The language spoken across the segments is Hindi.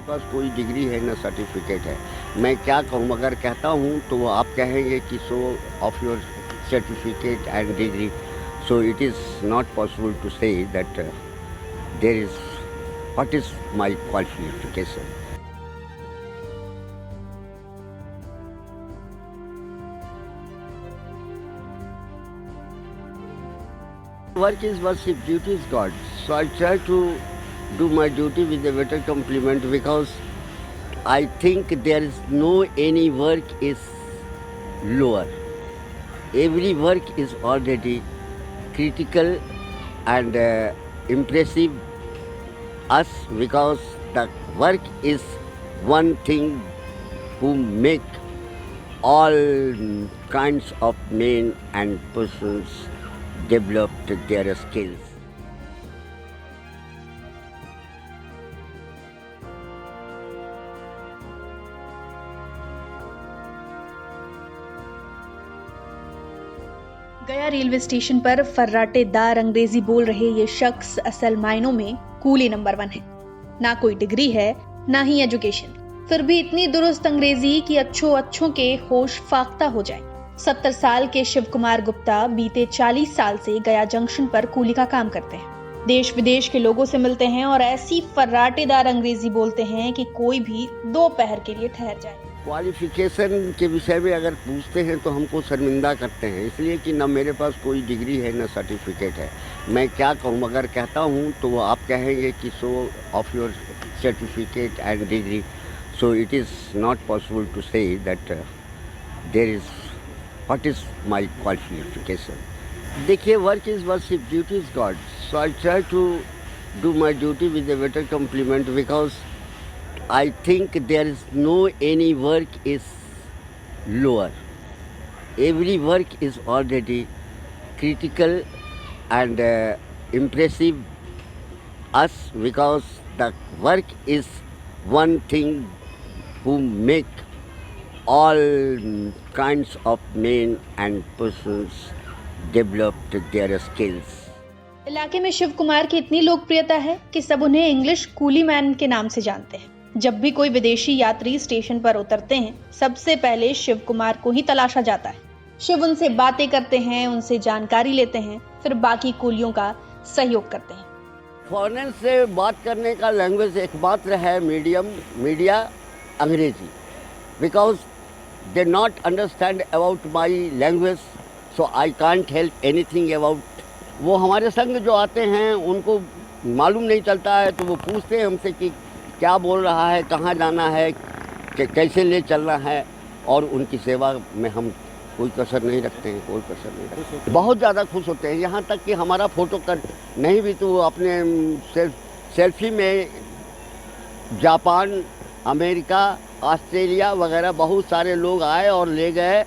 पास कोई डिग्री है ना सर्टिफिकेट है। मैं क्या कहूँ, अगर कहता हूँ तो आप कहेंगे कि so of your certificate and degree, so it is not possible to say that there is what is my qualification. Work is worship, duty is God. So I try to do my duty with a better compliment, because I think there is no any work is lower. Every work is already critical and impressive us, because the work is one thing who make all kinds of men and persons developed their skills. गया रेलवे स्टेशन पर फर्राटेदार अंग्रेजी बोल रहे ये शख्स असल मायनों में कूली नंबर 1 है। ना कोई डिग्री है, ना ही एजुकेशन, फिर भी इतनी दुरुस्त अंग्रेजी कि अच्छों के होश फाख्ता हो जाए। 70 साल के शिव कुमार गुप्ता बीते 40 साल से गया जंक्शन पर कूली का काम करते हैं। देश विदेश के लोगों से मिलते हैं और ऐसी फर्राटेदार अंग्रेजी बोलते हैं कि कोई भी 2 पहर के लिए ठहर जाए। क्वालिफिकेशन के विषय में अगर पूछते हैं तो हमको शर्मिंदा करते हैं, इसलिए कि ना मेरे पास कोई डिग्री है ना सर्टिफिकेट है। मैं क्या कहूँ, अगर कहता हूँ तो आप कहेंगे कि so of your certificate and degree, so it is not possible to say that there is what is my qualification. देखिए, work is worship, duty is God. So I try to do my duty with a better compliment, because I think there is no any work is lower. Every work is already critical and impressive us, because the work is one thing who make all kinds of men and persons developed their skills. इलाके में शिव कुमार की इतनी लोकप्रियता है कि सब उन्हें इंग्लिश कूली मैन के नाम से जानते हैं। जब भी कोई विदेशी यात्री स्टेशन पर उतरते हैं, सबसे पहले शिव कुमार को ही तलाशा जाता है। शिव उनसे बातें करते हैं, उनसे जानकारी लेते हैं, फिर बाकी कूलियों का सहयोग करते हैं। फॉरेन से बात करने का लैंग्वेज एकमात्र है मीडिया अंग्रेजी, because they not understand about my language, so I can't help anything about. वो हमारे संग जो आते हैं उनको मालूम नहीं चलता है, तो वो पूछते हैं हमसे कि क्या बोल रहा है, कहाँ जाना है, कैसे ले चलना है, और उनकी सेवा में हम कोई कसर नहीं रखते हैं, कोई कसर नहीं रखते। बहुत ज़्यादा खुश होते हैं, यहाँ तक कि हमारा फ़ोटो कर नहीं भी तो अपने सेल्फी में जापान, अमेरिका, ऑस्ट्रेलिया वगैरह बहुत सारे लोग आए और ले गए।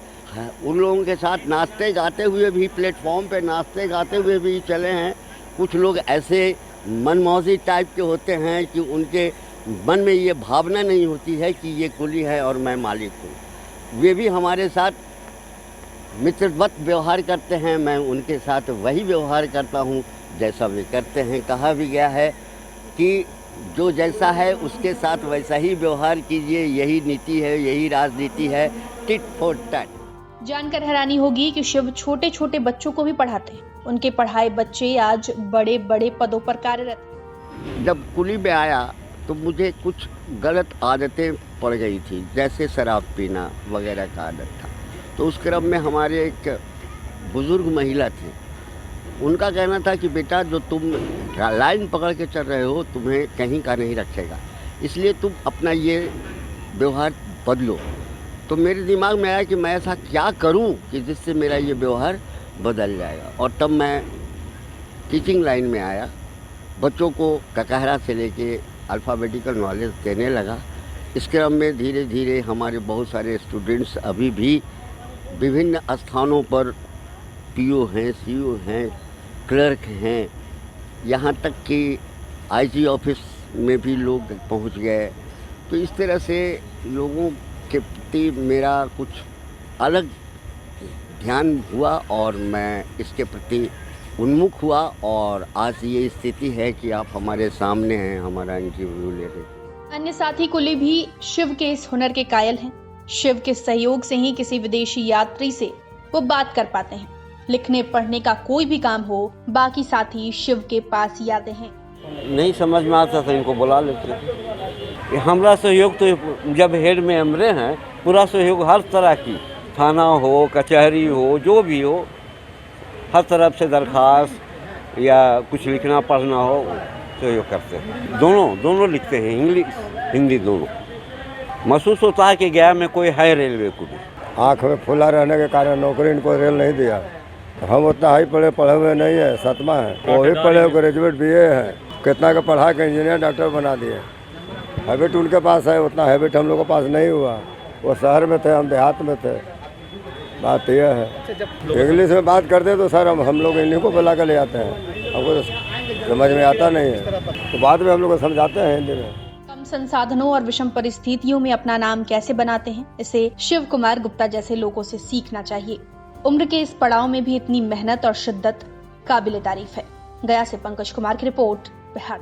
उन लोगों के साथ नाचते गाते हुए भी, प्लेटफॉर्म पे नाचते गाते हुए भी चले हैं। कुछ लोग ऐसे मनमौजी टाइप के होते हैं कि उनके मन में ये भावना नहीं होती है कि ये कुली है और मैं मालिक हूँ। वे भी हमारे साथ मित्रवत व्यवहार करते हैं, मैं उनके साथ वही व्यवहार करता हूँ जैसा वे करते हैं। कहा भी गया है कि जो जैसा है उसके साथ वैसा ही व्यवहार कीजिए, यही नीति है, यही राजनीति है, टिट फॉर टैट। जानकर हैरानी होगी कि शिव छोटे छोटे बच्चों को भी पढ़ाते हैं। उनके पढ़ाए बच्चे आज बड़े बड़े पदों पर कार्यरत। जब कुली में आया तो मुझे कुछ गलत आदतें पड़ गई थी, जैसे शराब पीना वगैरह का आदत था। तो उस क्रम में हमारे एक बुज़ुर्ग महिला थे, उनका कहना था कि बेटा, जो तुम लाइन पकड़ के चल रहे हो तुम्हें कहीं का नहीं रखेगा, इसलिए तुम अपना ये व्यवहार बदलो। तो मेरे दिमाग में आया कि मैं ऐसा क्या करूं कि जिससे मेरा ये व्यवहार बदल जाएगा। और तब मैं टीचिंग लाइन में आया, बच्चों को ककहरा से लेके अल्फ़ाबेटिकल नॉलेज देने लगा। इस क्रम में धीरे धीरे हमारे बहुत सारे स्टूडेंट्स अभी भी विभिन्न स्थानों पर पीओ हैं, सीओ हैं, क्लर्क हैं, यहाँ तक कि आईजी ऑफिस में भी लोग पहुँच गए। तो इस तरह से लोगों के प्रति मेरा कुछ अलग ध्यान हुआ और मैं इसके प्रति उन्मुख हुआ, और आज ये स्थिति है कि आप हमारे सामने हैं हमारा इंटरव्यू ले रहे हैं। अन्य साथी कुली भी शिव के इस हुनर के कायल हैं। शिव के सहयोग से ही किसी विदेशी यात्री से वो बात कर पाते हैं। लिखने पढ़ने का कोई भी काम हो, बाकी साथी शिव के पास ही आते हैं। नहीं समझ में आता तो इनको बुला लेते हैं। हमारा सहयोग तो जब हेड में हमरे हैं, पूरा सहयोग हर तरह की, थाना हो, कचहरी हो, जो भी हो, हर तरफ से दरखास्त या कुछ लिखना पढ़ना हो सहयोग करते हैं। दोनों लिखते हैं, इंग्लिश हिंदी दोनों। महसूस होता है कि गया में कोई है रेलवे को भी। आँख में फुला रहने के कारण नौकरी इनको रेल नहीं दिया। हम उतना हाई पढ़े हुए नहीं है, 7वां है, वो भी पढ़े ग्रेजुएट BA है, कितना का पढ़ा के इंजीनियर डॉक्टर बना दिए। हैबिट उनके पास है, उतना हैबिट हम लोग के पास नहीं हुआ। वो शहर में थे, हम देहात में थे। बात यह है, इंग्लिश में बात करते तो सर हम लोग इन्हीं को बुला कर ले आते हैं, हमको तो समझ में आता नहीं है, तो बाद में हम लोग को समझाते हैं हिंदी में। कम संसाधनों और विषम परिस्थितियों में अपना नाम कैसे बनाते हैं, इसे शिव कुमार गुप्ता जैसे लोगों से सीखना चाहिए। उम्र के इस पड़ाव में भी इतनी मेहनत और शिद्दत काबिल तारीफ है। गया से पंकज कुमार की रिपोर्ट, बिहार।